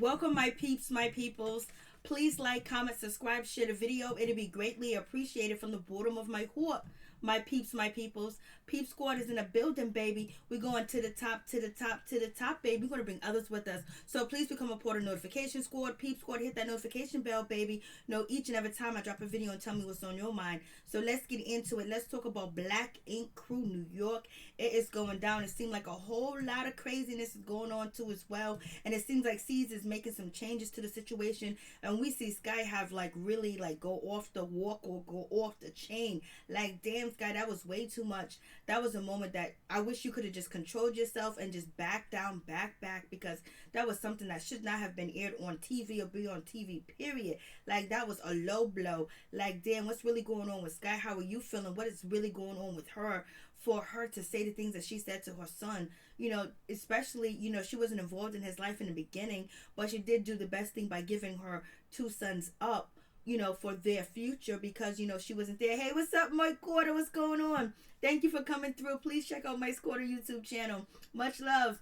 Welcome, my peeps, my peoples. Please like, comment, subscribe, share the video. It'll be greatly appreciated from the bottom of my heart. My peeps, my peoples. Peep Squad is in a building, baby. We're going to the top, to the top, to the top, baby. We're going to bring others with us. So please become a part of Notification Squad. Peep Squad, hit that notification bell, baby. Know each and every time I drop a video and tell me what's on your mind. So let's get into it. Let's talk about Black Ink Crew, New York. It is going down. It seems like a whole lot of craziness is going on too as well. And it seems like C's is making some changes to the situation. And we see Sky have like really like go off the walk or go off the chain. Like, damn, Sky, that was way too much. That was a moment that I wish you could have just controlled yourself and just back down, back, because that was something that should not have been aired on TV or be on TV, period. Like, that was a low blow. Like, damn, what's really going on with Sky? How are you feeling? What is really going on with her for her to say the things that she said to her son? You know, especially, you know, she wasn't involved in his life in the beginning, but she did do the best thing by giving her two sons up, you know, for their future, because, you know, she wasn't there. Hey, what's up, Mike Quarter? What's going on? Thank you for coming through. Please check out Mike's Quarter YouTube channel. Much love.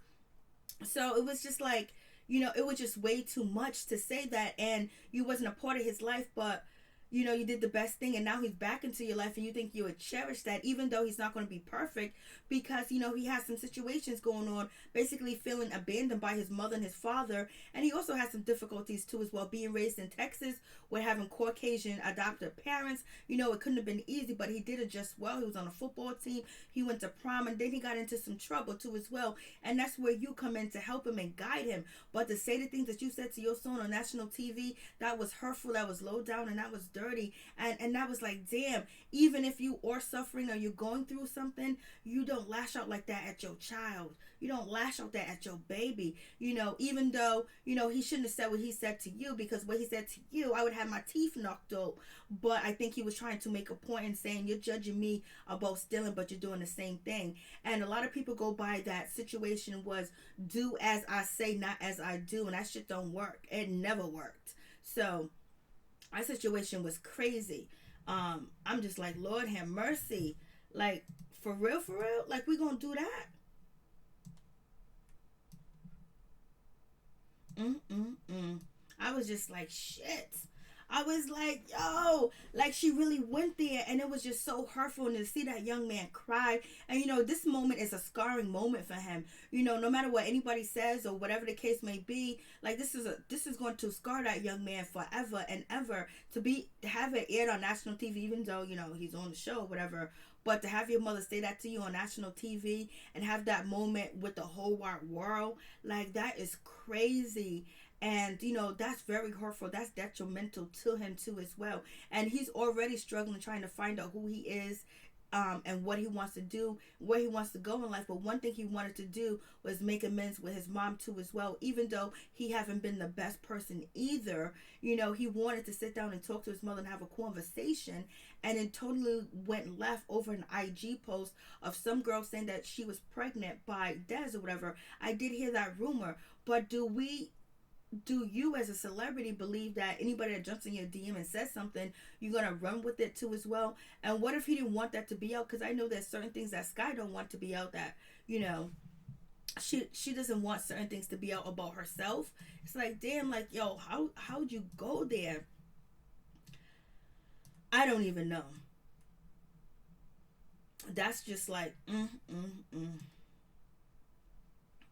So it was just like, you know, it was just way too much to say that, and you wasn't a part of his life, but you know, you did the best thing, and now he's back into your life, and you think you would cherish that, even though he's not going to be perfect, because, you know, he has some situations going on, basically feeling abandoned by his mother and his father, and he also has some difficulties too as well, being raised in Texas with having Caucasian adoptive parents. You know, it couldn't have been easy, but he did adjust well. He was on a football team, he went to prom, and then he got into some trouble too as well, and that's where you come in to help him and guide him. But to say the things that you said to your son on national TV, that was hurtful, that was low down, and that was dirty, and that was like, damn, even if you are suffering or you're going through something, you don't lash out like that at your child. You don't lash out that at your baby. You know, even though, you know, he shouldn't have said what he said to you, because what he said to you, I would have my teeth knocked out. But I think he was trying to make a point and saying, you're judging me about stealing, but you're doing the same thing. And a lot of people go by that situation was do as I say, not as I do, and that shit don't work. It never worked. So our situation was crazy. I'm just like, Lord have mercy. Like, for real, like, we gonna do that? I was just like, shit. I was like, yo, like, she really went there, and it was just so hurtful. And to see that young man cry, and you know, this moment is a scarring moment for him. You know, no matter what anybody says or whatever the case may be, like, this is going to scar that young man forever and ever. To have it aired on national TV, even though, you know, he's on the show or whatever, but to have your mother say that to you on national TV and have that moment with the whole wide world, like, that is crazy. And, you know, that's very hurtful. That's detrimental to him, too, as well. And he's already struggling, trying to find out who he is, and what he wants to do, where he wants to go in life. But one thing he wanted to do was make amends with his mom, too, as well. Even though he haven't been the best person either, you know, he wanted to sit down and talk to his mother and have a conversation. And it totally went left over an IG post of some girl saying that she was pregnant by Dez or whatever. I did hear that rumor. But do you as a celebrity believe that anybody that jumps in your DM and says something, you're gonna run with it too as well? And what if he didn't want that to be out? Because I know there's certain things that Sky don't want to be out, that, you know, she doesn't want certain things to be out about herself. It's like, damn, like, yo, how'd you go there? I don't even know. That's just like,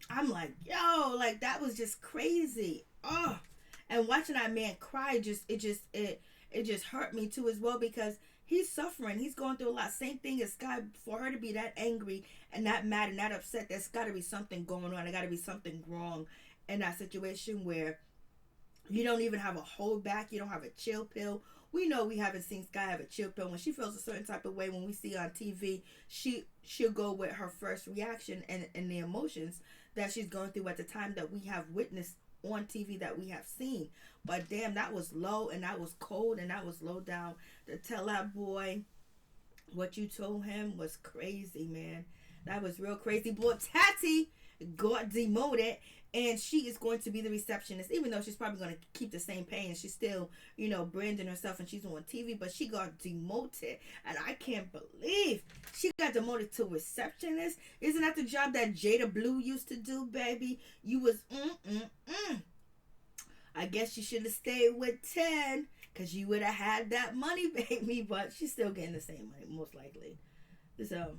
I'm like, yo, like, that was just crazy. Oh, and watching that man cry, it just hurt me too as well, because he's suffering. He's going through a lot. Same thing as Sky. For her to be that angry and that mad and that upset, there's got to be something going on. There got to be something wrong in that situation where you don't even have a hold back. You don't have a chill pill. We know we haven't seen Sky have a chill pill. When she feels a certain type of way, when we see on TV, she'll go with her first reaction and the emotions that she's going through at the time that we have witnessed on TV, that we have seen. But damn, that was low, and that was cold, and that was low down. To tell that boy what you told him was crazy, man. That was real crazy. Boy, Tati got demoted, and she is going to be the receptionist, even though she's probably going to keep the same pay, and she's still, you know, branding herself, and she's on TV, but she got demoted, and I can't believe she got demoted to receptionist. Isn't that the job that Jada Blue used to do, baby? You was I guess you should have stayed with 10 because you would have had that money, baby. But she's still getting the same money, most likely. So,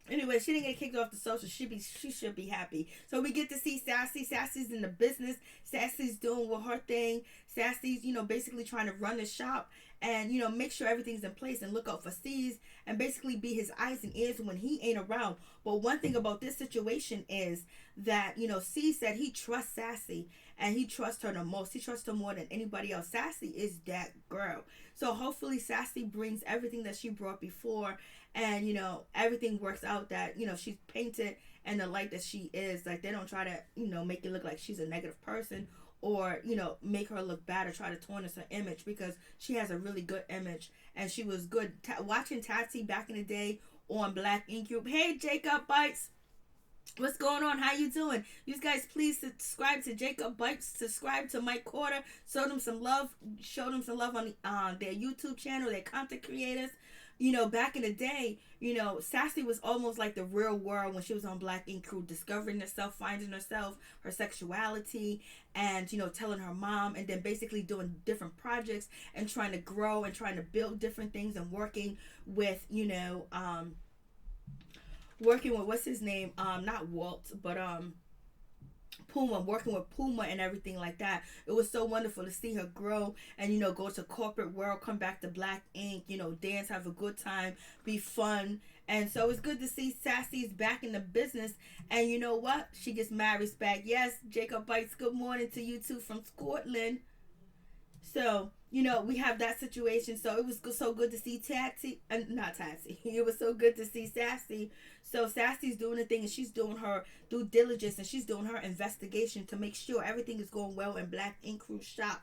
anyway, she didn't get kicked off the social. She should be happy. So we get to see Sassy. Sassy's in the business. Sassy's doing with her thing. Sassy's, basically trying to run the shop and, make sure everything's in place and look out for C's and basically be his eyes and ears when he ain't around. But one thing about this situation is that, C said he trusts Sassy and he trusts her the most. He trusts her more than anybody else. Sassy is that girl. So hopefully Sassy brings everything that she brought before and, everything works out that, she's painted in the light that she is. Like, they don't try to, make it look like she's a negative person or, make her look bad or try to tarnish her image because she has a really good image and she was good. Watching Tati back in the day on Black Ink Group. Hey, Jacob Bites. What's going on? How you doing? You guys, please subscribe to Jacob Bites. Subscribe to Mike Corder. Show them some love. Show them some love on their YouTube channel. Their content creators. Back in the day, Sassy was almost like the real world when she was on Black Ink Crew, discovering herself, finding herself, her sexuality, and, telling her mom, and then basically doing different projects and trying to grow and trying to build different things and working with, working with, what's his name? Not Walt, but, Puma, working with Puma and everything like that. It was so wonderful to see her grow and, go to corporate world, come back to Black Ink, dance, have a good time, be fun. And so it's good to see Sassy's back in the business. And you know what? She gets Mary's back. Yes, Jacob Bites, good morning to you too from Scotland. So, we have that situation. So it was so good to see not Tati. It was so good to see Sassy. So Sassy's doing the thing and she's doing her due diligence and she's doing her investigation to make sure everything is going well in Black Ink Crew shop.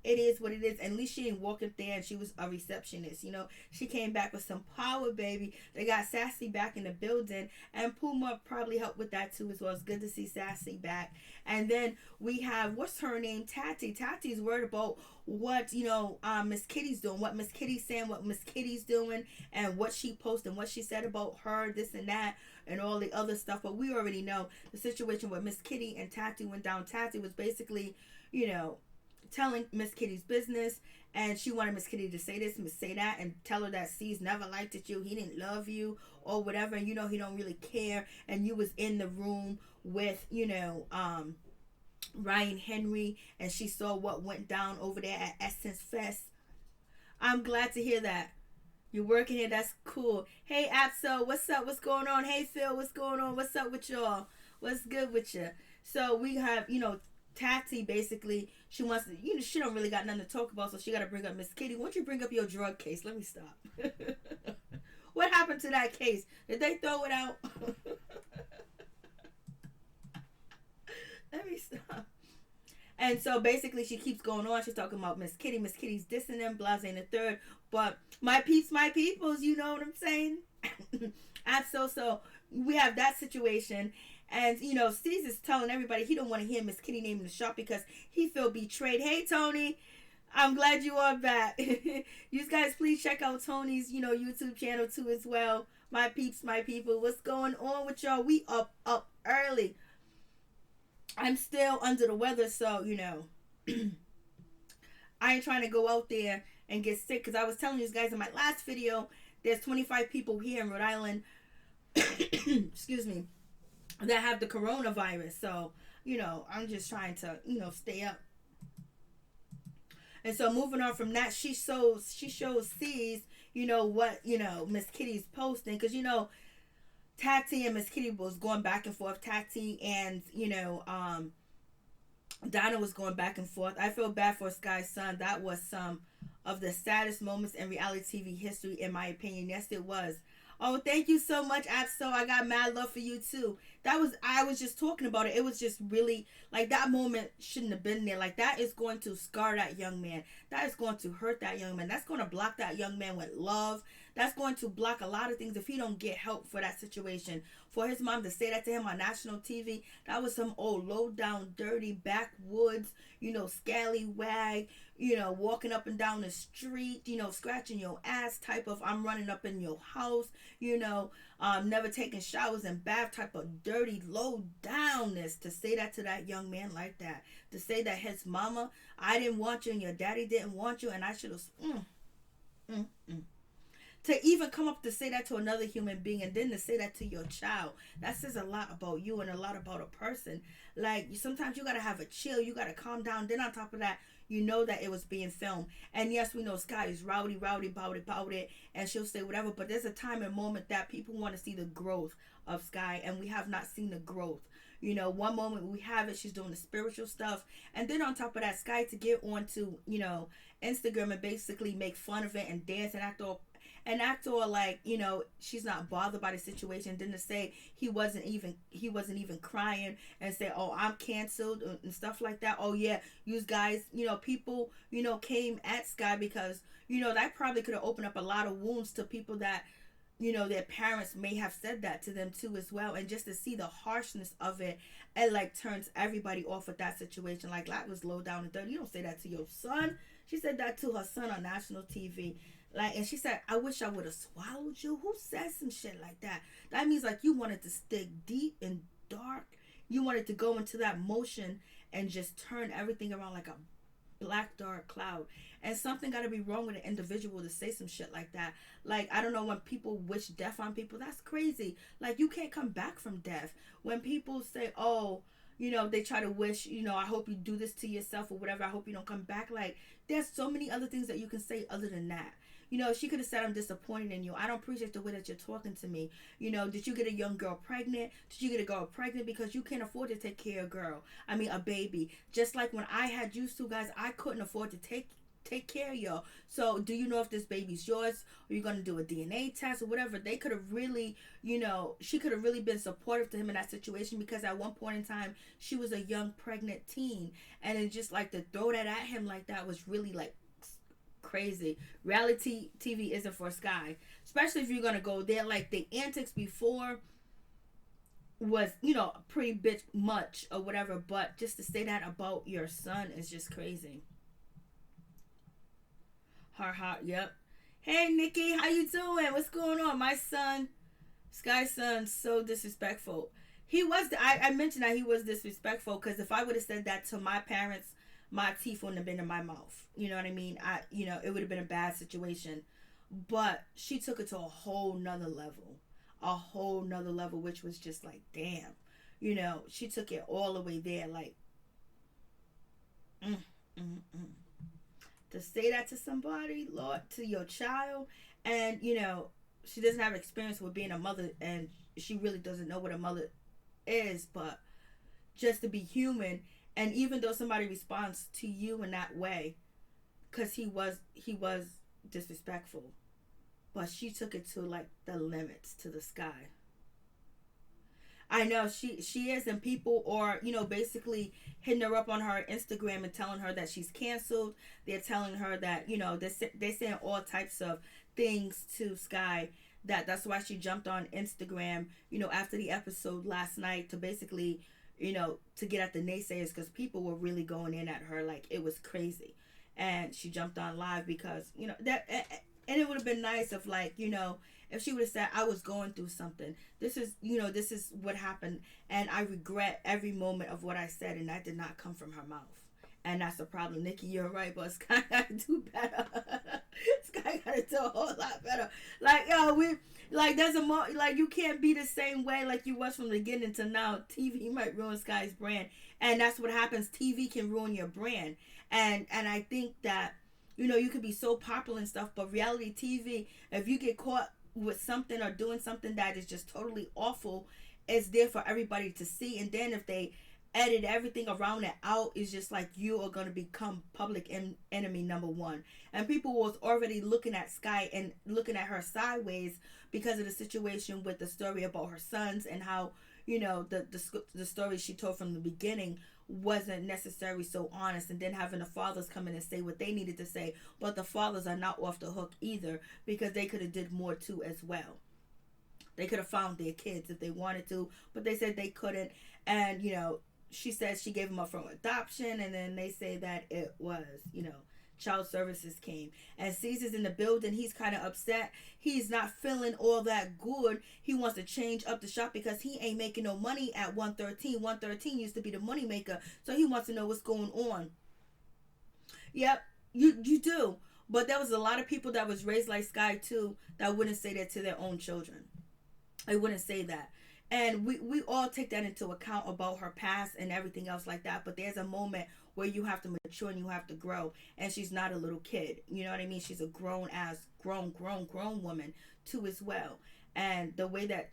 It is what it is. And at least she didn't walk up there and she was a receptionist. She came back with some power, baby. They got Sassy back in the building. And Puma probably helped with that too as well. It's good to see Sassy back. And then we have, what's her name? Tati. Tati's worried about what, Miss Kitty's doing. What Miss Kitty's saying, what Miss Kitty's doing. And what she posted, what she said about her, this and that. And all the other stuff. But we already know the situation where Miss Kitty and Tati went down. Tati was basically, telling Miss Kitty's business, and she wanted Miss Kitty to say this and say that and tell her that C's never liked you, he didn't love you or whatever, and he don't really care, and you was in the room with Ryan Henry and she saw what went down over there at Essence Fest. I'm glad to hear that. You're working here, that's cool. Hey Apso, what's up? What's going on? Hey Phil, what's going on? What's up with y'all? What's good with you? So we have, Tati basically, she wants to, she don't really got nothing to talk about, so she got to bring up Miss Kitty. Why don't you bring up your drug case? Let me stop. What happened to that case? Did they throw it out? Let me stop. And so basically she keeps going on. She's talking about Miss Kitty. Miss Kitty's dissing them, blase and the third. But my peeps, my peoples, you know what I'm saying? And so we have that situation. And, C's is telling everybody he don't want to hear Miss Kitty name in the shop because he feel betrayed. Hey, Tony. I'm glad you are back. You guys, please check out Tony's, YouTube channel too as well. My peeps, my people. What's going on with y'all? We up early. I'm still under the weather, so, I ain't trying to go out there and get sick because I was telling you guys in my last video, there's 25 people here in Rhode Island. Excuse me. That have the coronavirus. So, I'm just trying to, stay up. And so moving on from that, she shows C's, what, Miss Kitty's posting. Because, Tati and Miss Kitty was going back and forth. Tati and, Donna was going back and forth. I feel bad for Sky's son. That was some of the saddest moments in reality TV history, in my opinion. Yes, it was. Oh, thank you so much, Apso. I got mad love for you, too. I was just talking about it. It was just really, like, that moment shouldn't have been there. Like, that is going to scar that young man. That is going to hurt that young man. That's going to block that young man with love. That's going to block a lot of things if he don't get help for that situation. For his mom to say that to him on national TV, that was some old low-down, dirty, backwoods, scallywag, walking up and down the street, scratching your ass type of, I'm running up in your house, never taking showers and bath, type of dirty low downness, to say that to that young man like that, to say that his mama, I didn't want you and your daddy didn't want you and I should have mm, mm. To even come up to say that to another human being, and then to say that to your child, that says a lot about you and a lot about a person. Like, sometimes you gotta have a chill, you gotta calm down. Then on top of that, you know that it was being filmed. And yes, we know Sky is rowdy about it, and she'll say whatever, but there's a time and moment that people want to see the growth of Sky, and we have not seen the growth. You know, one moment we have it, she's doing the spiritual stuff, and then on top of that, Sky to get onto, you know, Instagram and basically make fun of it and dance and act all like, you know, she's not bothered by the situation. Then to say he wasn't even crying, and say, oh, I'm canceled and stuff like that. Oh yeah, you guys, you know, people, you know, came at Sky because, you know, that probably could have opened up a lot of wounds to people that, you know, their parents may have said that to them too as well. And just to see the harshness of it, it like turns everybody off with that situation. Like, that was low down and dirty. You don't say that to your son. She said that to her son on national TV. Like, and she said, I wish I would have swallowed you. Who says some shit like that? That means like you wanted to stick deep and dark. You wanted to go into that motion and just turn everything around like a black dark cloud. And something got to be wrong with an individual to say some shit like that. Like, I don't know, when people wish death on people, that's crazy. Like, you can't come back from death. When people say, oh, you know, they try to wish, you know, I hope you do this to yourself or whatever, I hope you don't come back. Like, there's so many other things that you can say other than that. You know, she could have said, I'm disappointed in you. I don't appreciate the way that you're talking to me. You know, did you get a young girl pregnant? Did you get a girl pregnant because you can't afford to take care of a baby? Just like when I had you two guys, I couldn't afford to take care of y'all. So do you know if this baby's yours? Are you going to do a DNA test or whatever? They could have really, you know, she could have really been supportive to him in that situation, because at one point in time, she was a young pregnant teen. And then just like to throw that at him like that was really like crazy. Reality TV isn't for Sky, especially if you're gonna go there. Like, the antics before was, you know, pretty bitch much or whatever, but just to say that about your son is just crazy. Heart, yep. Hey Nikki, how you doing? What's going on? My son, Sky's son, so disrespectful. He was. I mentioned that he was disrespectful because if I would have said that to my parents, my teeth wouldn't have been in my mouth. You know what I mean? You know, it would have been a bad situation. But she took it to a whole nother level, which was just like, damn. You know, she took it all the way there. Like, to say that to somebody, Lord, to your child, and, you know, she doesn't have experience with being a mother, and she really doesn't know what a mother is, but just to be human. And even though somebody responds to you in that way, because he was disrespectful, but she took it to like the limits, to the sky. I know she is, and people are, you know, basically hitting her up on her Instagram and telling her that she's canceled. They're telling her that, you know, they're saying all types of things to Sky. That's why she jumped on Instagram, you know, after the episode last night, to basically, you know, to get at the naysayers, because people were really going in at her like it was crazy. And she jumped on live because, you know, that, and it would have been nice if, like, you know, if she would have said, I was going through something. This is, you know, this is what happened. And I regret every moment of what I said. And that did not come from her mouth. And that's the problem. Nikki, you're right, but Sky got to do better. Sky got to do a whole lot better. Like, yo, there's like, you can't be the same way like you was from the beginning to now. TV might ruin Sky's brand. And that's what happens. TV can ruin your brand. And I think that, you know, you could be so popular and stuff, but reality TV, if you get caught with something or doing something that is just totally awful, it's there for everybody to see. And then if they edit everything around it out, it's just like you are going to become public enemy number one. And people was already looking at Sky and looking at her sideways because of the situation with the story about her sons, and how, you know, the story she told from the beginning wasn't necessarily so honest. And then having the fathers come in and say what they needed to say, but the fathers are not off the hook either, because they could have did more too as well. They could have found their kids if they wanted to, but they said they couldn't. And, you know, she said she gave them up from adoption, and then they say that it was, you know, child services came. And Caesar's in the building. He's kind of upset. He's not feeling all that good. He wants to change up the shop because he ain't making no money at 113. 113 used to be the money maker. So he wants to know what's going on. Yep, you do. But there was a lot of people that was raised like Sky too that wouldn't say that to their own children. They wouldn't say that. And we all take that into account about her past and everything else like that. But there's a moment where you have to mature and you have to grow. And she's not a little kid. You know what I mean? She's a grown woman too as well. And the way that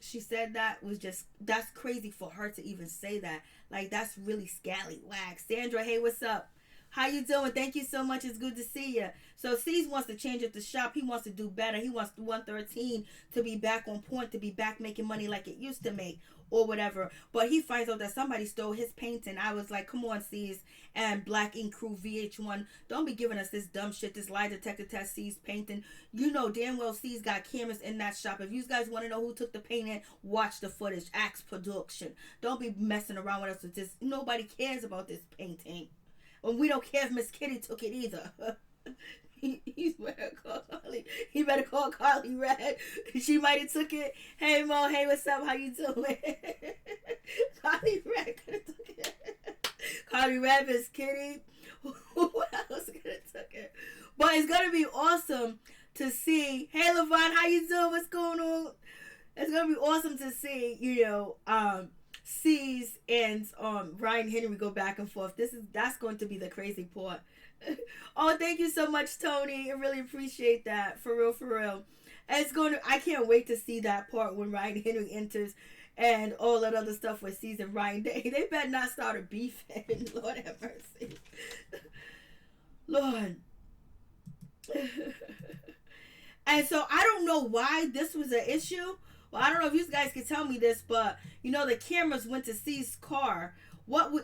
she said that was just, that's crazy for her to even say that. Like, that's really scallywag. Sandra, hey, what's up? How you doing? Thank you so much. It's good to see you. So C's wants to change up the shop. He wants to do better. He wants 113 to be back on point, to be back making money like it used to make or whatever. But he finds out that somebody stole his painting. I was like, come on, C's and Black Ink Crew VH1. Don't be giving us this dumb shit, this lie detector test C's painting. You know damn well C's got cameras in that shop. If you guys want to know who took the painting, watch the footage. Ask production. Don't be messing around with us with this. Nobody cares about this painting. And we don't care if Miss Kitty took it either. He better call Carly. He better call Carly Red. She might have took it. Hey Mo, hey, what's up? How you doing? Carly Red could have took it. Carly Red, Miss Kitty. Who else could have took it? But it's gonna be awesome to see. Hey Levon, how you doing? What's going on? It's gonna be awesome to see, C's and Ryan Henry go back and forth. That's going to be the crazy part. Oh, thank you so much, Tony. I really appreciate that. For real. And I can't wait to see that part when Ryan Henry enters and all that other stuff with C's and Ryan. They better not start a beef. Lord have mercy. Lord. And so I don't know why this was an issue. Well, I don't know if you guys can tell me this, but the cameras went to C's car.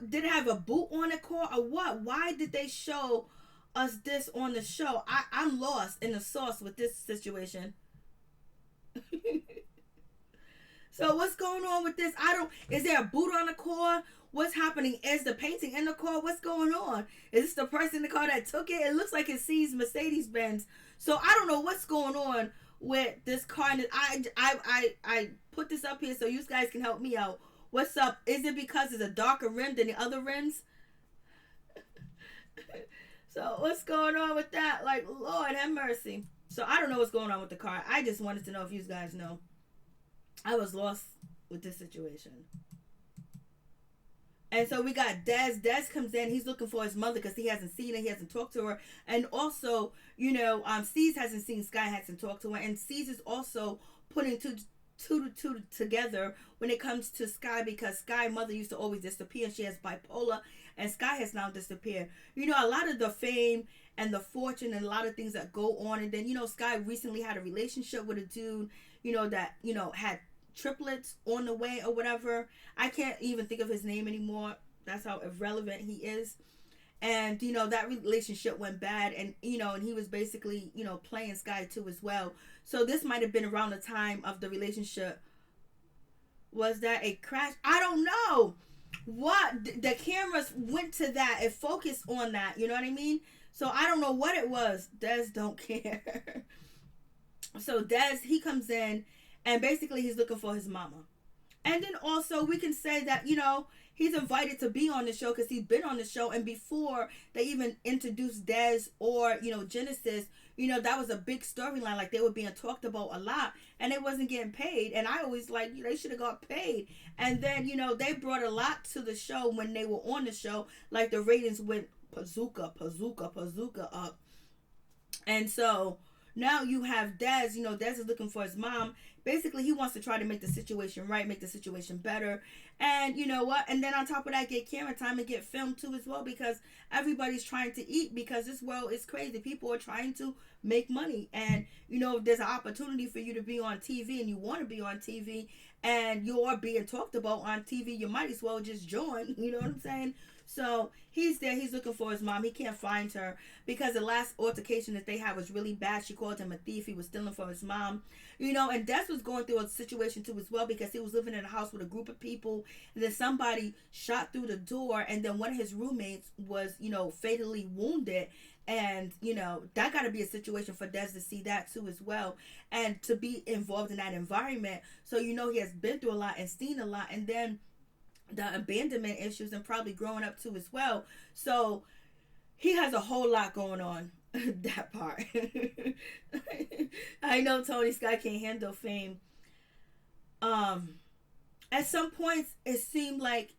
Did it have a boot on the car or what? Why did they show us this on the show? I'm lost in the sauce with this situation. So what's going on with this? Is there a boot on the car? What's happening? Is the painting in the car? What's going on? Is this the person in the car that took it? It looks like it's C's Mercedes Benz. So I don't know what's going on with this car. I put this up here so you guys can help me out. What's up? Is it because it's a darker rim than the other rims? So what's going on with that? Like, Lord have mercy. So I don't know what's going on with the car. I just wanted to know if you guys know. I was lost with this situation. And so we got Dez. Dez comes in. He's looking for his mother because he hasn't seen her. He hasn't talked to her. And also, C's hasn't seen Sky, hasn't talked to her. And C's is also putting two together when it comes to Sky, because Sky mother used to always disappear. She has bipolar, and Sky has now disappeared. A lot of the fame and the fortune and a lot of things that go on. And then, Sky recently had a relationship with a dude, that, had triplets on the way or whatever. I can't even think of his name anymore. That's how irrelevant he is. And, that relationship went bad. And, and he was basically, playing Sky too as well. So this might have been around the time of the relationship. Was that a crash? I don't know. What? The cameras went to that. It focused on that. You know what I mean? So I don't know what it was. Dez don't care. So Dez, he comes in and basically he's looking for his mama. And then also we can say that, he's invited to be on the show because he's been on the show. And before they even introduced Dez or, Genesis, that was a big storyline. Like, they were being talked about a lot and they wasn't getting paid. And I always they should have got paid. And then, they brought a lot to the show when they were on the show. Like, the ratings went bazooka up. And so now you have Dez. Dez is looking for his mom. Basically, he wants to try to make the situation right, make the situation better. And you know what? And then on top of that, get camera time and get film too as well, because everybody's trying to eat, because this world is crazy. People are trying to make money. And, if there's an opportunity for you to be on TV and you want to be on TV and you're being talked about on TV, you might as well just join. You know what I'm saying? So he's there. He's looking for his mom. He can't find her because the last altercation that they had was really bad. She called him a thief. He was stealing from his mom. You know, and Des was going through a situation too as well because he was living in a house with a group of people. And then somebody shot through the door. And then one of his roommates was, you know, fatally wounded. And, you know, that got to be a situation for Des to see that too as well. And to be involved in that environment. So, you know, he has been through a lot and seen a lot. And then the abandonment issues and probably growing up too as well. So he has a whole lot going on. That part. I know Tony Scott can't handle fame. At some points it seemed like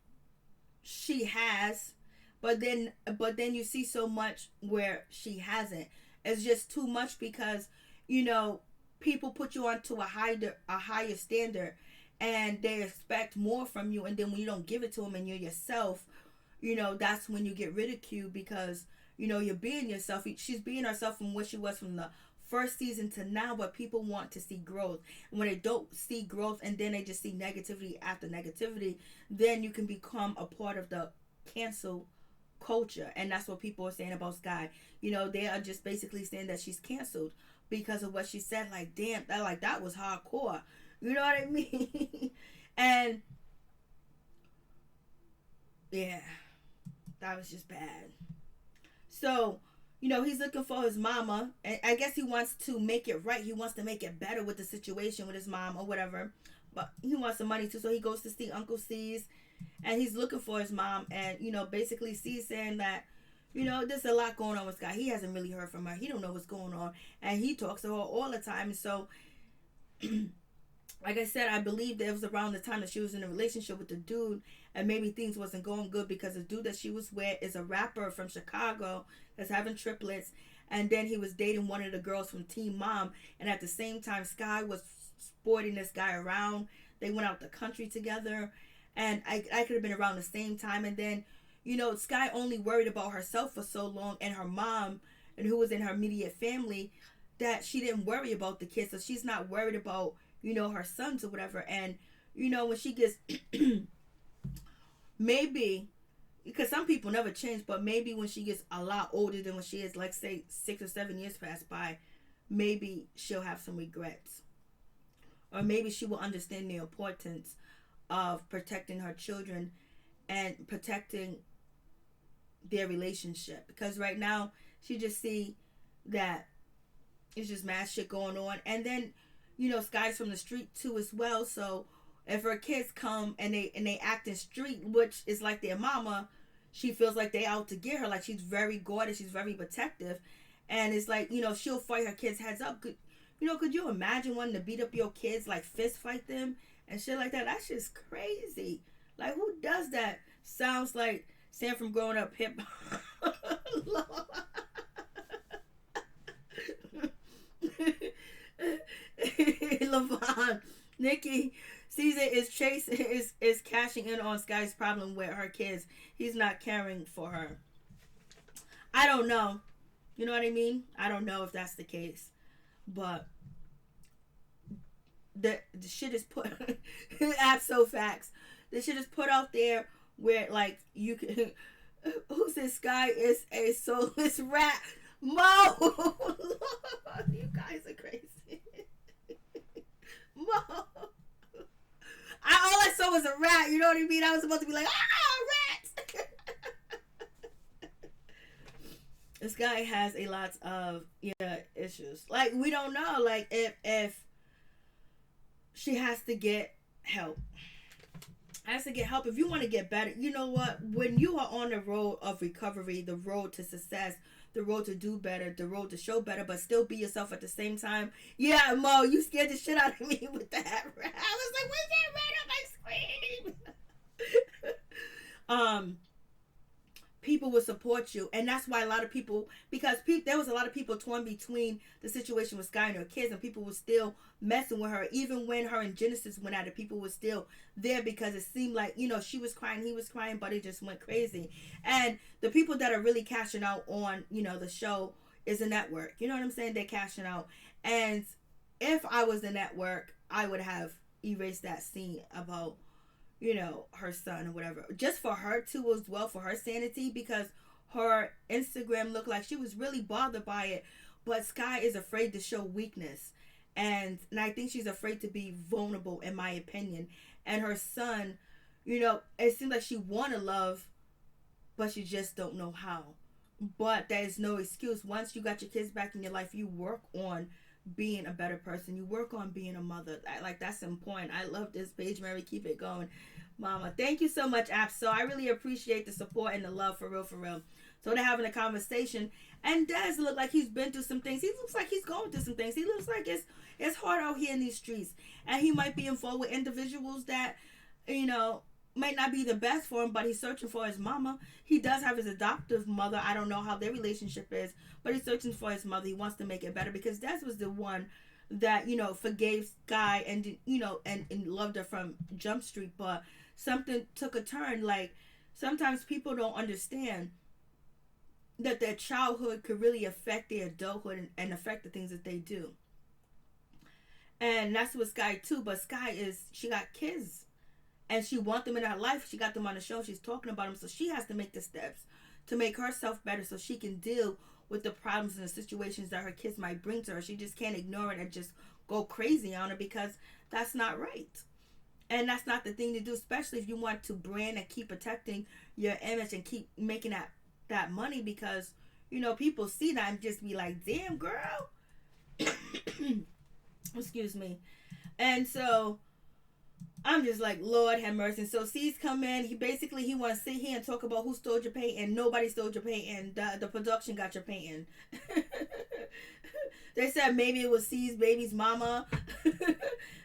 she has, but then you see so much where she hasn't. It's just too much because, you know, people put you onto a higher standard and they expect more from you, and then when you don't give it to them and you're yourself, you know, that's when you get ridiculed because, you know, you're being yourself. She's being herself from what she was from the first season to now, but people want to see growth. And when they don't see growth and then they just see negativity after negativity, then you can become a part of the cancel culture. And that's what people are saying about Sky. You know, they are just basically saying that she's canceled because of what she said. Like, damn, that was hardcore. You know what I mean? And yeah, that was just bad. So, you know, he's looking for his mama, and I guess he wants to make it right. He wants to make it better with the situation with his mom or whatever. But he wants some money too, so he goes to see Uncle C's, and he's looking for his mom. And, you know, basically C's saying that, you know, there's a lot going on with Sky. He hasn't really heard from her. He don't know what's going on, and he talks to her all the time. And so like I said, I believe that it was around the time that she was in a relationship with the dude, and maybe things wasn't going good because the dude that she was with is a rapper from Chicago that's having triplets, and then he was dating one of the girls from Teen Mom, and at the same time Sky was sporting this guy around. They went out the country together, and I could have been around the same time. And then, you know, Sky only worried about herself for so long, and her mom, and who was in her immediate family, that she didn't worry about the kids. So she's not worried about, you know, her sons or whatever. And, you know, when she gets maybe, because some people never change, but maybe when she gets a lot older than when she is, like say 6 or 7 years pass by, maybe she'll have some regrets, or maybe she will understand the importance of protecting her children and protecting their relationship. Because right now she just see that it's just mad shit going on. And then, you know, Sky's from the street too as well. So if her kids come and they act in street, which is like their mama, she feels like they out to get her. Like, she's very guarded, she's very protective, and it's like, you know, she'll fight her kids heads up. Could you imagine wanting to beat up your kids, like fist fight them and shit like that? That's just crazy. Like, who does that? Sounds like Sam from Growing Up Hip. Levon, Nikki Caesar is cashing in on Sky's problem with her kids. He's not caring for her. I don't know. You know what I mean? I don't know if that's the case, but the shit is put. Abso facts. The shit is put out there where, like, you can. Who says Sky is a soulless rat? Mo. You guys are crazy. Mo. All I saw was a rat. You know what I mean? I was supposed to be like, rats. This guy has a lot of issues. Like, we don't know. Like, if she has to get help. Has to get help. If you want to get better, you know what? When you are on the road of recovery, the road to success, the road to do better, the road to show better, but still be yourself at the same time. Yeah, Mo, you scared the shit out of me with that. I was like, where's that rat on my screen? People will support you, and that's why a lot of people, because there was a lot of people torn between the situation with Sky and her kids, and people were still messing with her. Even when her and Genesis went at it, people were still there because it seemed like, you know, she was crying, he was crying, but it just went crazy. And the people that are really cashing out on, you know, the show is a network. You know what I'm saying? They're cashing out. And if I was the network, I would have erase that scene about, her son or whatever. Just for her too as well, for her sanity, because her Instagram looked like she was really bothered by it. But Sky is afraid to show weakness. And I think she's afraid to be vulnerable, in my opinion. And her son, it seems like she want to love, but she just don't know how. But that is no excuse. Once you got your kids back in your life, you work on being a better person. You work on being a mother. Like, that's important. I love this page, Mary. Keep it going, Mama. Thank you so much, App. So I really appreciate the support and the love, for real, for real. So they're having a conversation, and Des look like he's been through some things. He looks like he's going through some things. He looks like it's hard out here in these streets, and he might be involved with individuals that, might not be the best for him, but he's searching for his mama. He does have his adoptive mother. I don't know how their relationship is, but he's searching for his mother. He wants to make it better, because Des was the one that, forgave Sky and, and loved her from Jump Street, but something took a turn. Like, sometimes people don't understand that their childhood could really affect their adulthood and affect the things that they do. And that's with Sky too, but she got kids. And she wants them in her life. She got them on the show. She's talking about them. So she has to make the steps to make herself better, so she can deal with the problems and the situations that her kids might bring to her. She just can't ignore it and just go crazy on it, because that's not right. And that's not the thing to do, especially if you want to brand and keep protecting your image and keep making that money, because, people see that and just be like, damn, girl. Excuse me. And so I'm just like, Lord have mercy. And so C's come in. He wants to sit here and talk about who stole your painting. Nobody stole your painting. The production got your painting. They said maybe it was C's baby's mama.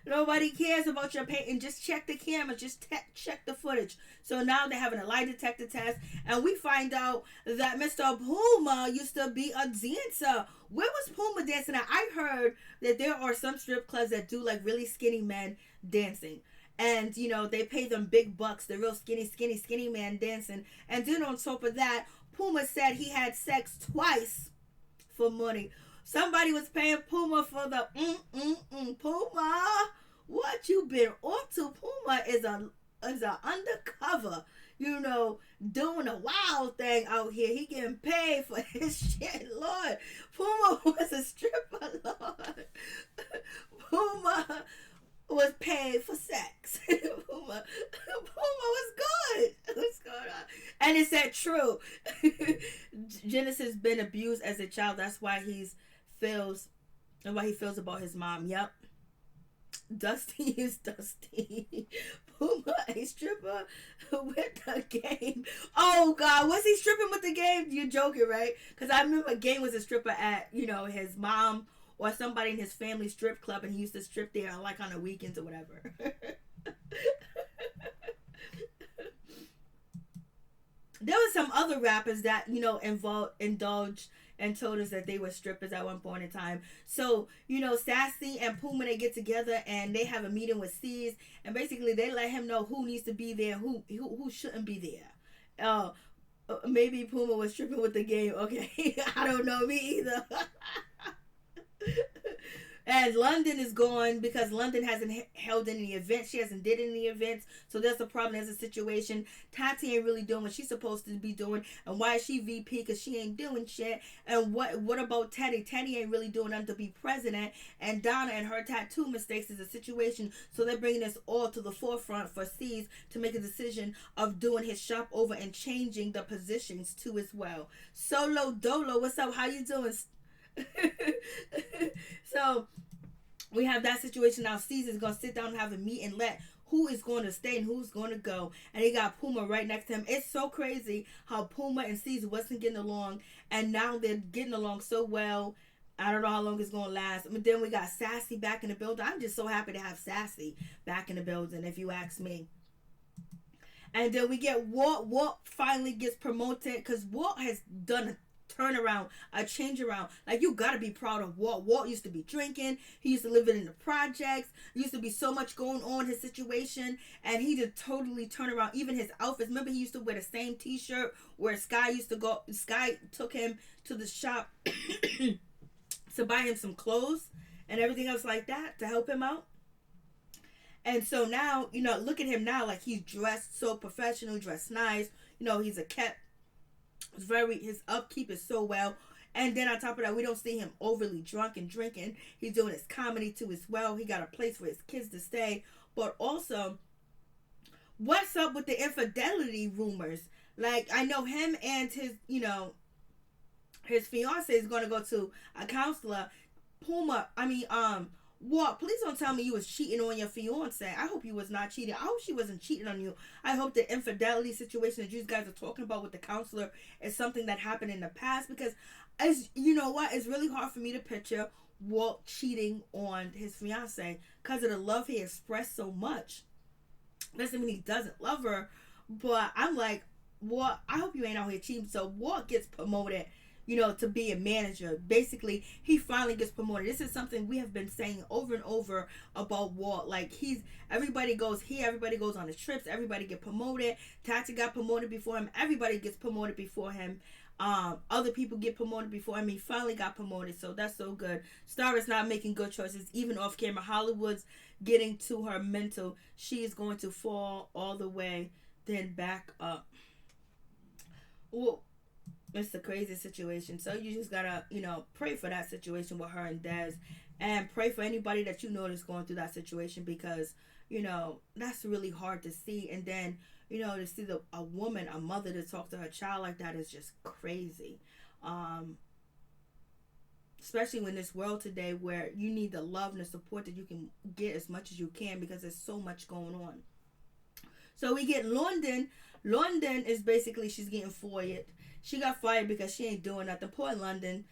Nobody cares about your painting. Just check the camera. Just check the footage. So now they're having a lie detector test. And we find out that Mr. Puma used to be a dancer. Where was Puma dancing at? I heard that there are some strip clubs that do like really skinny men dancing. And, they pay them big bucks, the real skinny man dancing. And then on top of that, Puma said he had sex twice for money. Somebody was paying Puma for the Puma, what you been up to? Puma is a undercover, doing a wild thing out here. He getting paid for his shit, Lord. Puma was a stripper, Lord. Puma was paid for sex. Puma was good. What's going on? And it said true. Genesis been abused as a child. That's why he feels about his mom. Yep. Dusty is Dusty. Puma a stripper with the game. Oh God, was he stripping with the game? You're joking, right? Because I remember Game was a stripper at, his mom or somebody in his family strip club, and he used to strip there like on the weekends or whatever. There was some other rappers that, indulged and told us that they were strippers at one point in time. So, Sassy and Puma, they get together and they have a meeting with C's, and basically they let him know who needs to be there, who shouldn't be there. Maybe Puma was stripping with the game. Okay, I don't know, me either. And London is gone because London hasn't held any events. She hasn't did any events. So there's a problem. There's a situation. Tati ain't really doing what she's supposed to be doing. And why is she VP? Because she ain't doing shit. And what about Teddy? Teddy ain't really doing nothing to be president. And Donna and her tattoo mistakes is a situation. So they're bringing this all to the forefront for C's to make a decision of doing his shop over and changing the positions too as well. Solo Dolo, what's up? How you doing? So we have that situation now. Caesar's gonna sit down and have a meet and let who is going to stay and who's going to go. And they got Puma right next to him. It's so crazy how Puma and Caesar wasn't getting along, and now they're getting along so well. I don't know how long it's gonna last. But then we got Sassy back in the building. I'm just so happy to have Sassy back in the building, if you ask me. And then we get Walt. Walt finally gets promoted because Walt has done a turnaround, a change around. Like, you gotta be proud of Walt. Walt used to be drinking. He used to live in the projects. There used to be so much going on in his situation, and he just totally turned around. Even his outfits. Remember, he used to wear the same t-shirt where Sky used to go. Sky took him to the shop to buy him some clothes and everything else like that to help him out. And so now, look at him now. Like, he's dressed so professional, dressed nice. He's a kept. His upkeep is so well. And then on top of that, we don't see him overly drunk and drinking. He's doing his comedy too as well. He got a place for his kids to stay. But also, what's up with the infidelity rumors? Like, I know him and his fiance is going to go to a counselor. What? Please don't tell me you was cheating on your fiance. I hope you was not cheating. I hope she wasn't cheating on you. I hope the infidelity situation that you guys are talking about with the counselor is something that happened in the past, because as you know what, it's really hard for me to picture Walt cheating on his fiance because of the love he expressed so much. Doesn't mean he doesn't love her, but I'm like, Walt, I hope you ain't out here cheating. So Walt gets promoted, to be a manager. Basically, he finally gets promoted. This is something we have been saying over and over about Walt. Like, everybody goes here, everybody goes on the trips, everybody get promoted. Tati got promoted before him. Everybody gets promoted before him. Other people get promoted before him. He finally got promoted, so that's so good. Star is not making good choices, even off camera. Hollywood's getting to her mental. She is going to fall all the way, then back up. Well, it's a crazy situation. So you just gotta, pray for that situation with her and Des, and pray for anybody that that's going through that situation, because, that's really hard to see. And then, to see a woman, a mother, to talk to her child like that is just crazy. Especially in this world today where you need the love and the support that you can get as much as you can, because there's so much going on. So we get London. London is basically, she's getting fired. She got fired because she ain't doing nothing. Poor London.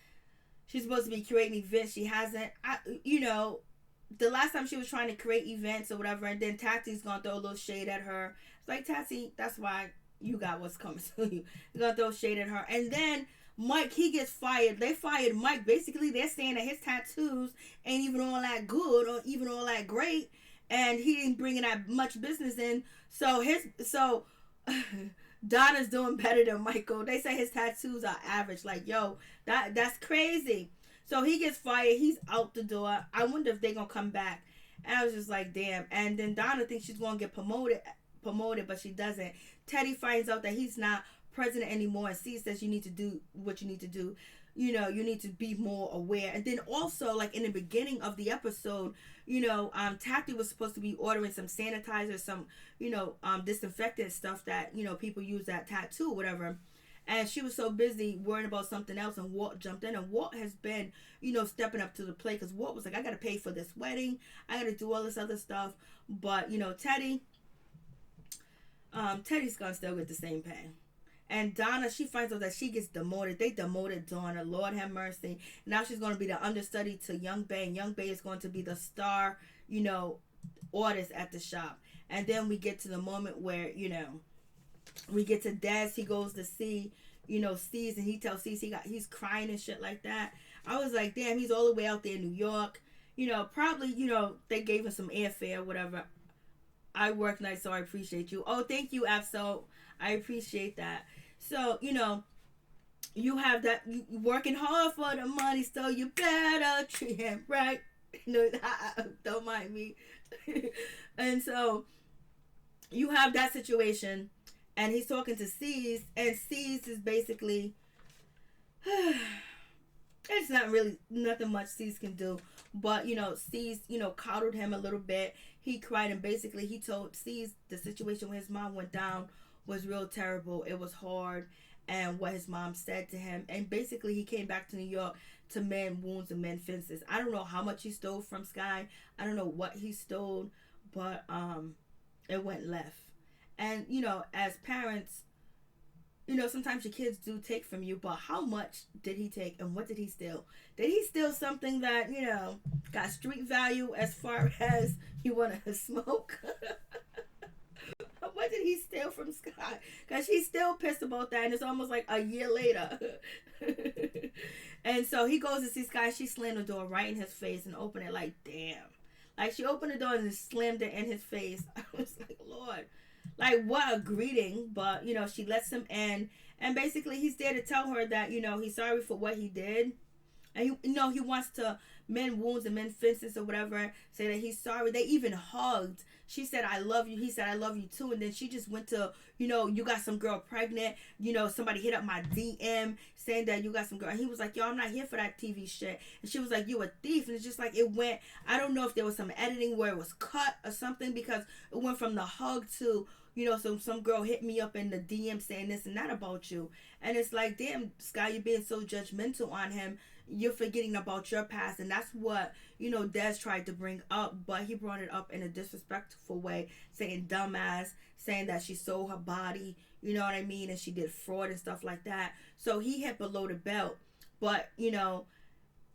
She's supposed to be creating events. She hasn't. The last time she was trying to create events or whatever, and then Tati's gonna throw a little shade at her. It's like, Tati, that's why you got what's coming to you. They're gonna throw shade at her. And then Mike, he gets fired. They fired Mike. Basically, they're saying that his tattoos ain't even all that good or even all that great, and he ain't bringing that much business in. So Donna's doing better than Michael. They say his tattoos are average. Like, yo, that's crazy. So he gets fired. He's out the door. I wonder if they're going to come back. And I was just like, damn. And then Donna thinks she's going to get promoted, but she doesn't. Teddy finds out that he's not president anymore, and C says you need to do what you need to do. You need to be more aware. And then also, like, in the beginning of the episode, Tati was supposed to be ordering some sanitizer, some, disinfectant stuff that, people use that tattoo or whatever. And she was so busy worrying about something else, and Walt jumped in. And Walt has been, stepping up to the plate, because Walt was like, I got to pay for this wedding. I got to do all this other stuff. But, Teddy's going to still get the same pay. And Donna, she finds out that she gets demoted. They demoted Donna. Lord have mercy. Now she's going to be the understudy to Young Bay. And Young Bay is going to be the star, artist at the shop. And then we get to the moment where, we get to Des. He goes to see, C's, and he tells C's he's crying and shit like that. I was like, damn, he's all the way out there in New York. Probably, they gave him some airfare, whatever. I work nights, so I appreciate you. Oh, thank you, Absol. I appreciate that. So, you have that, you working hard for the money, so you better treat him right. Don't mind me. And so, you have that situation, and he's talking to C's, and C's is basically, it's not really nothing much C's can do. But, C's, coddled him a little bit. He cried, and basically he told C's the situation when his mom went down was real terrible. It was hard, and what his mom said to him. And basically he came back to New York to mend wounds and mend fences. I don't know how much he stole from Sky. I don't know what he stole, but it went left. And, as parents, sometimes your kids do take from you, but how much did he take, and what did he steal? Did he steal something that, got street value as far as you want to smoke? What did he steal from Sky? Because she's still pissed about that, and it's almost like a year later. And so he goes to see Sky. She slammed the door right in his face and opened it like, damn. Like, she opened the door and just slammed it in his face. I was like, Lord. Like, what a greeting. But, she lets him in. And basically, he's there to tell her that, he's sorry for what he did. And he wants to mend wounds and mend fences or whatever, say that he's sorry. They even hugged. She said, I love you. He said, I love you too. And then she just went to, you got some girl pregnant. Somebody hit up my DM saying that you got some girl. And he was like, yo, I'm not here for that TV shit. And she was like, you a thief. And it's just like, it went, I don't know if there was some editing where it was cut or something, because it went from the hug to, some girl hit me up in the DM saying this and that about you. And it's like, damn, Sky, you're being so judgmental on him. You're forgetting about your past. And that's what, Des tried to bring up, but he brought it up in a disrespectful way, saying dumbass, saying that she sold her body, you know what I mean? And she did fraud and stuff like that. So he hit below the belt. But,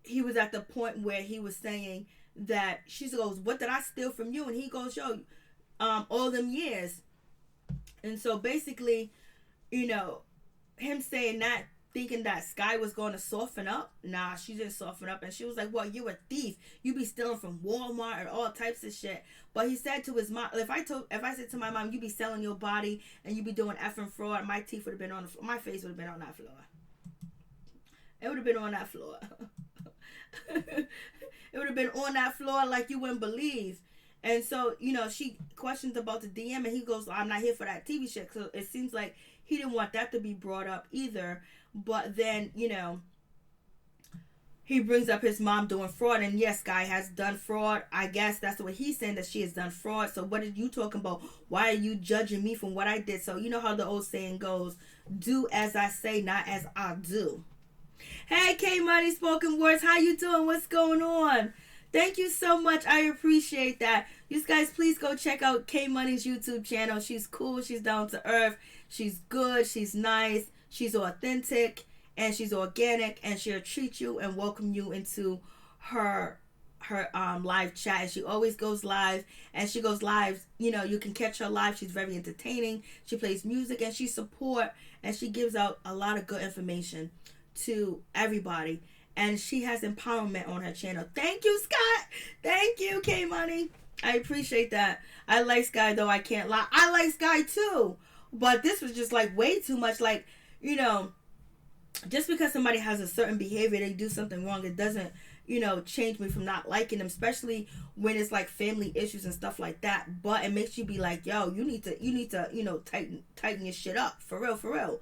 he was at the point where he was saying that she goes, what did I steal from you? And he goes, yo, all them years. And so basically, him saying that, thinking that Sky was going to soften up. Nah, she didn't soften up. And she was like, well, you a thief. You be stealing from Walmart and all types of shit. But he said to his mom, if I said to my mom, you be selling your body and you be doing effing fraud, my teeth would have been on the floor. My face would have been on that floor. It would have been on that floor. It would have been on that floor like you wouldn't believe. And so, she questions about the DM, and he goes, I'm not here for that TV shit. So it seems like he didn't want that to be brought up either. But then, he brings up his mom doing fraud. And yes, Sky has done fraud. I guess that's what he's saying, that she has done fraud. So what are you talking about? Why are you judging me from what I did? So you know how the old saying goes, do as I say, not as I do. Hey, K-Money Spoken Words. How you doing? What's going on? Thank you so much. I appreciate that. You guys, please go check out K-Money's YouTube channel. She's cool. She's down to earth. She's good. She's nice. She's authentic. And she's organic. And she'll treat you and welcome you into her live chat. And she always goes live. And she goes live. You can catch her live. She's very entertaining. She plays music. And she support. And she gives out a lot of good information to everybody. And she has empowerment on her channel. Thank you, Scott. Thank you, K-Money. I appreciate that. I like Sky, though. I can't lie. I like Sky, too. But this was just, like, way too much. Like, just because somebody has a certain behavior, they do something wrong, it doesn't, change me from not liking them. Especially when it's, like, family issues and stuff like that. But it makes you be like, yo, you need to, tighten your shit up. For real, for real.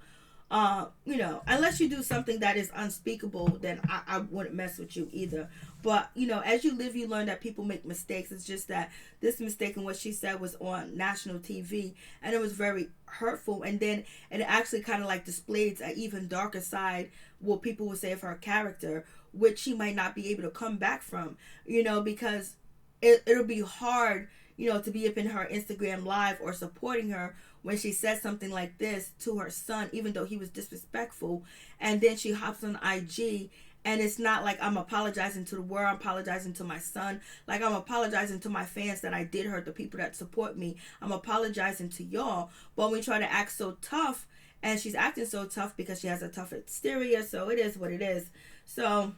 Unless you do something that is unspeakable, then I wouldn't mess with you either. But, as you live, you learn that people make mistakes. It's just that this mistake and what she said was on national TV, and it was very hurtful. And then it actually kind of like displayed an even darker side, what people would say of her character, which she might not be able to come back from, because it'll be hard, to be up in her Instagram live or supporting her when she says something like this to her son, even though he was disrespectful. And then she hops on IG, and it's not like I'm apologizing to the world, I'm apologizing to my son. Like, I'm apologizing to my fans that I did hurt, the people that support me. I'm apologizing to y'all. But we try to act so tough, and she's acting so tough because she has a tough exterior, so it is what it is. So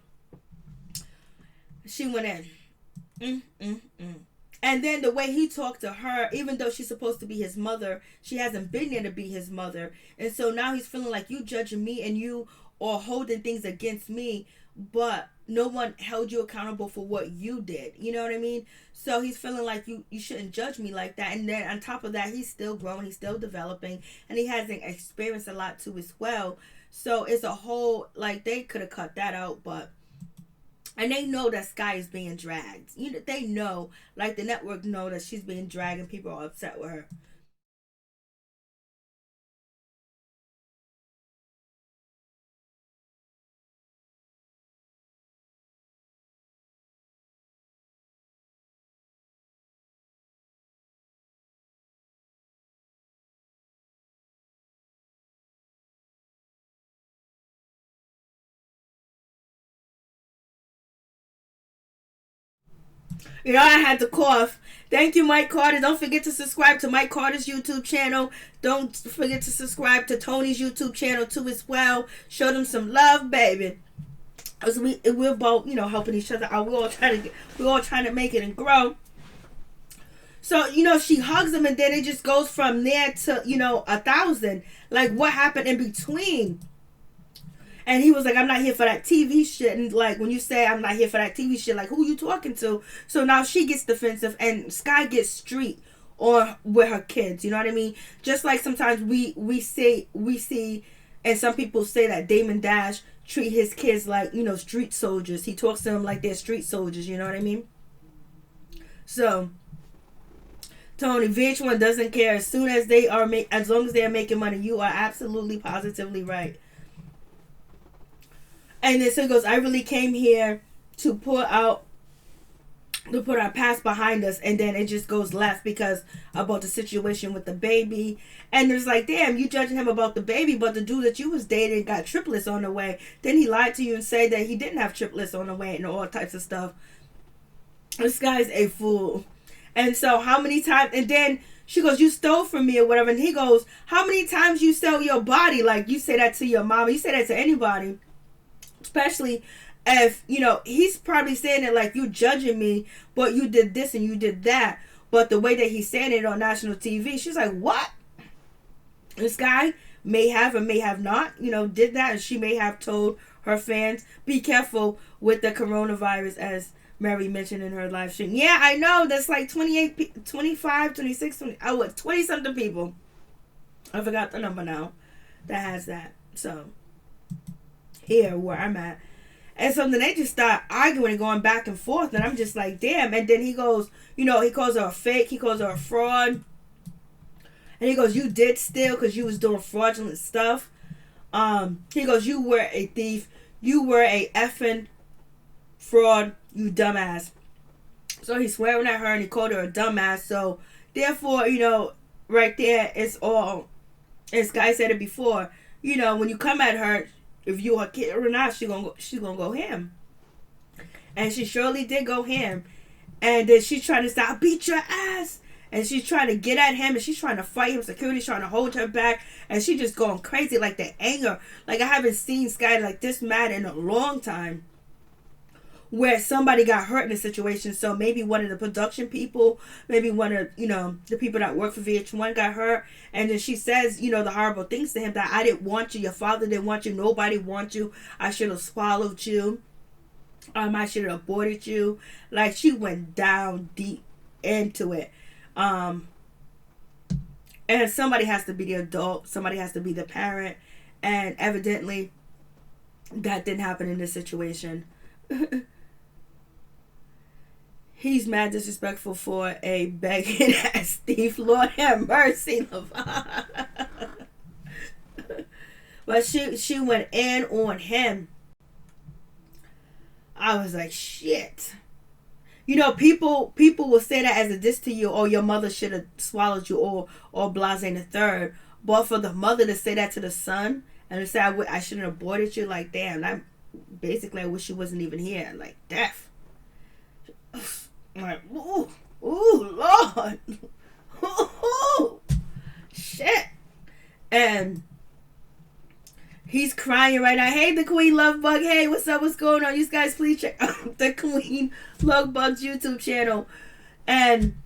she went in. And then the way he talked to her, even though she's supposed to be his mother, she hasn't been there to be his mother. And so now he's feeling like you judging me and you are holding things against me, but no one held you accountable for what you did. You know what I mean? So he's feeling like you shouldn't judge me like that. And then on top of that, he's still growing, he's still developing, and he hasn't experienced a lot too as well. So it's a whole, like, they could have cut that out, but... And they know that Sky is being dragged. They know, like the network know that she's being dragged and people are upset with her. I had to cough. Thank you, Mike Carter. Don't forget to subscribe to Mike Carter's YouTube channel. Don't forget to subscribe to Tony's YouTube channel too as well. Show them some love, baby. As we're both, helping each other out. We're all trying to make it and grow. So, she hugs him, and then it just goes from there to, 1,000. Like, what happened in between? And he was like, I'm not here for that TV shit. And like, when you say I'm not here for that TV shit, like, who you talking to? So now she gets defensive and Sky gets street or with her kids. You know what I mean? Just like sometimes we see, and some people say that Damon Dash treat his kids like, you know, street soldiers. He talks to them like they're street soldiers. You know what I mean? So Tony, VH1 doesn't care. As long as they are making money, you are absolutely positively right. And then so he goes, I really came here to put our past behind us. And then it just goes left because about the situation with the baby. And it's like, damn, you judging him about the baby, but the dude that you was dating got triplets on the way. Then he lied to you and said that he didn't have triplets on the way and all types of stuff. This guy's a fool. And so how many times, and then she goes, you stole from me or whatever. And he goes, how many times you sell your body? Like, you say that to your mama, you say that to anybody. Especially if, you know, he's probably saying it like, you judging me, but you did this and you did that. But the way that he's saying it on national TV, she's like, what? This guy may have or may have not, you know, did that. And she may have told her fans, be careful with the coronavirus, as Mary mentioned in her live stream. Yeah, I know. That's like 28, 25, 26, 20, 20-something people. I forgot the number now that has that. So here where I'm at. And so then they just start arguing and going back and forth. And I'm just like, damn. And then he goes, you know, he calls her a fake. He calls her a fraud. And he goes, you did steal because you was doing fraudulent stuff. He goes, you were a thief. You were a effing fraud, you dumbass. So he's swearing at her and he called her a dumbass. So therefore, you know, right there, it's all, as Guy said it before, you know, when you come at her, if you a kid or not, she's gonna go ham. And she surely did go ham. And then she's trying to say, I'll beat your ass. And she's trying to get at him and she's trying to fight him. Security's trying to hold her back. And she just going crazy, like the anger. Like I haven't seen Sky like this mad in a long time. Where somebody got hurt in a situation. So maybe one of the production people, maybe one of, you know, the people that work for VH1 got hurt. And then she says, you know, the horrible things to him, that I didn't want you. Your father didn't want you. Nobody wants you. I should have swallowed you. I should have aborted you. Like, she went down deep into it. And somebody has to be the adult. Somebody has to be the parent. And evidently, that didn't happen in this situation. He's mad disrespectful for a begging ass thief. Lord have mercy. But she went in on him. I was like, shit. You know, people will say that as a diss to you, or your mother should have swallowed you, or blase in the third. But for the mother to say that to the son, and to say, I shouldn't have aborted you, like, damn, I wish you wasn't even here. Like, death. I'm like, ooh, Lord. Ooh, shit. And he's crying right now. Hey, the Queen Love Bug. Hey, what's up? What's going on? You guys, please check out the Queen Love Bug's YouTube channel. And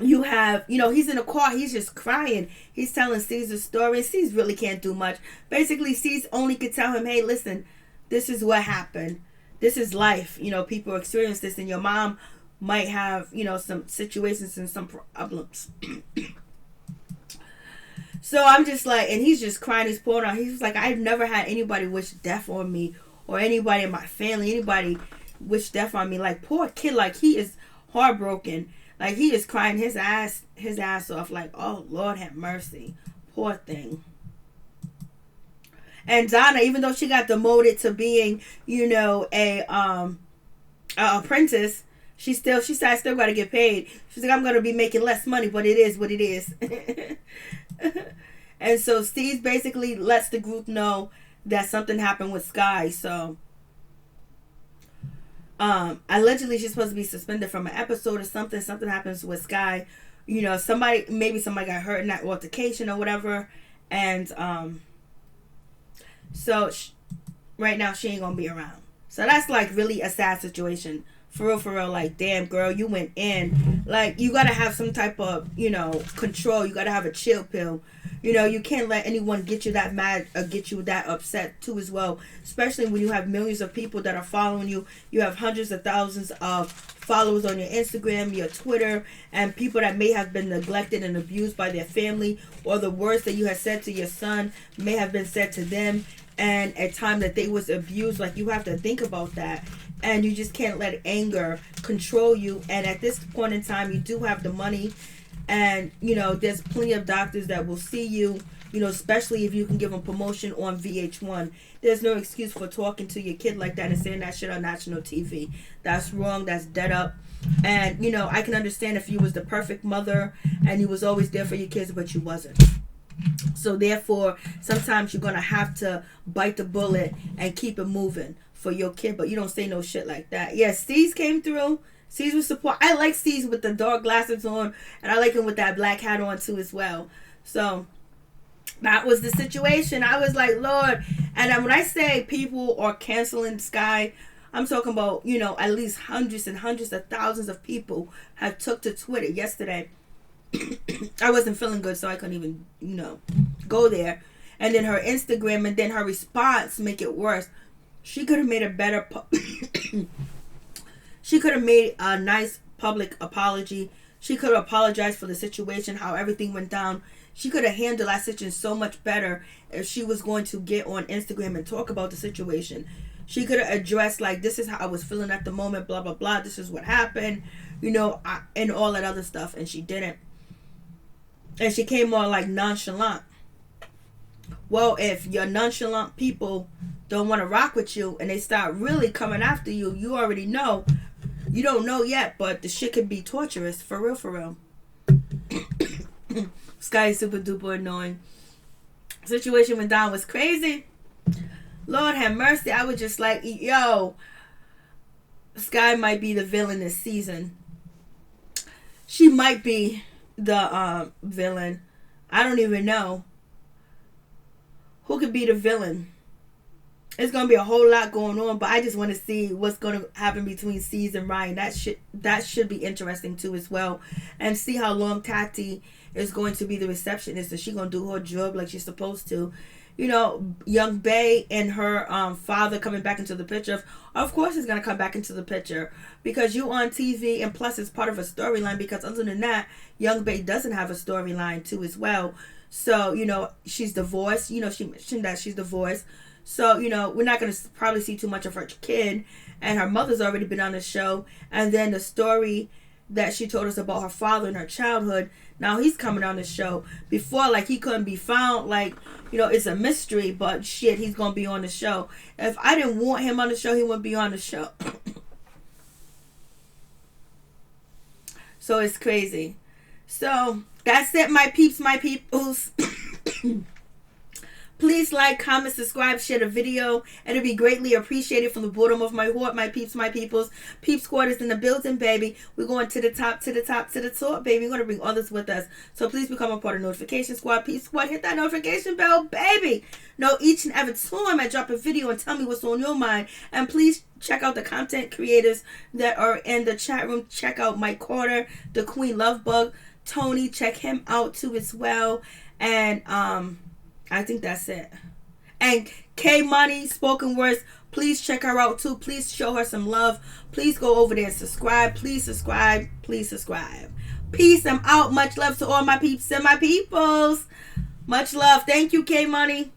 you have, you know, he's in a car. He's just crying. He's telling Caesar's story. Caesar really can't do much. Basically, Caesar only could tell him, hey, listen, this is what happened. This is life. You know, people experience this, and your mom might have, you know, some situations and some problems. So I'm just like, and he's just crying, he's pouring out. He's like, I've never had anybody wish death on me, or anybody in my family, anybody wish death on me. Like, poor kid, like, he is heartbroken. Like, he is crying his ass off. Like, oh, Lord have mercy. Poor thing. And Donna, even though she got demoted to being, you know, a apprentice, she said I still got to get paid. She's like, I'm going to be making less money, but it is what it is. And so Steve basically lets the group know that something happened with Sky. So allegedly she's supposed to be suspended from an episode or something. Something happens with Sky. You know, maybe somebody got hurt in that altercation or whatever. And so right now she ain't gonna be around. So that's like really a sad situation. For real, like, damn, girl, you went in. Like, you gotta have some type of, you know, control. You gotta have a chill pill. You can't let anyone get you that mad or get you that upset too as well, especially when you have millions of people that are following you. You have hundreds of thousands of followers on your Instagram, your Twitter, and people that may have been neglected and abused by their family, or the words that you had said to your son may have been said to them, and at time that they was abused. Like, you have to think about that, and you just can't let anger control you. And at this point in time, you do have the money, and there's plenty of doctors that will see you, especially if you can give them promotion on VH1. There's no excuse for talking to your kid like that and saying that shit on national TV. That's wrong. That's dead up. And I can understand if you was the perfect mother and you was always there for your kids, but you wasn't. So therefore, sometimes you're gonna have to bite the bullet and keep it moving for your kid, but you don't say no shit like that. Yeah, Steez came through. Steez with support. I like Steez with the dark glasses on, and I like him with that black hat on too as well. So that was the situation. I was like, Lord. And when I say people are canceling Sky, I'm talking about, at least hundreds and hundreds of thousands of people have took to Twitter yesterday. I wasn't feeling good, so I couldn't even, go there. And then her Instagram and then her response make it worse. She could have made a better... She could have made a nice public apology. She could have apologized for the situation, how everything went down. She could have handled that situation so much better if she was going to get on Instagram and talk about the situation. She could have addressed, like, this is how I was feeling at the moment, blah, blah, blah. This is what happened, and all that other stuff. And she didn't. And she came more like nonchalant. Well, if your nonchalant people don't want to rock with you and they start really coming after you, you already know. You don't know yet, but the shit could be torturous. For real, for real. Sky is super duper annoying. Situation went down was crazy. Lord have mercy. I was just like, yo, Sky might be the villain this season. She might be the villain. I don't even know. Who could be the villain? It's gonna be a whole lot going on, but I just want to see what's gonna happen between Steez and Ryan. That should be interesting too as well, and see how long Tati is going to be the receptionist. Is she gonna do her job like she's supposed to? Young Bae and her father coming back into the picture. Of course, it's gonna come back into the picture because you on TV, and plus it's part of a storyline. Because other than that, Young Bae doesn't have a storyline too as well. So she's divorced. She mentioned that she's divorced. So, we're not going to probably see too much of her kid. And her mother's already been on the show. And then the story that she told us about her father in her childhood, now he's coming on the show. Before, like, he couldn't be found. Like, it's a mystery. But, shit, he's going to be on the show. If I didn't want him on the show, he wouldn't be on the show. So, it's crazy. So, that's it, my peeps, my peoples. Please like, comment, subscribe, share the video. And it'd be greatly appreciated from the bottom of my heart, my peeps, my peoples. Peep Squad is in the building, baby. We're going to the top, to the top, to the top, baby. We're going to bring others with us. So please become a part of Notification Squad. Peep Squad, hit that notification bell, baby. Know each and every time I drop a video and tell me what's on your mind. And please check out the content creators that are in the chat room. Check out Mike Carter, the Queen Lovebug, Tony. Check him out too as well. And I think that's it. And K Money, Spoken Words, please check her out too. Please show her some love. Please go over there and subscribe. Please subscribe. Please subscribe. Peace. I'm out. Much love to all my peeps and my peoples. Much love. Thank you, K Money.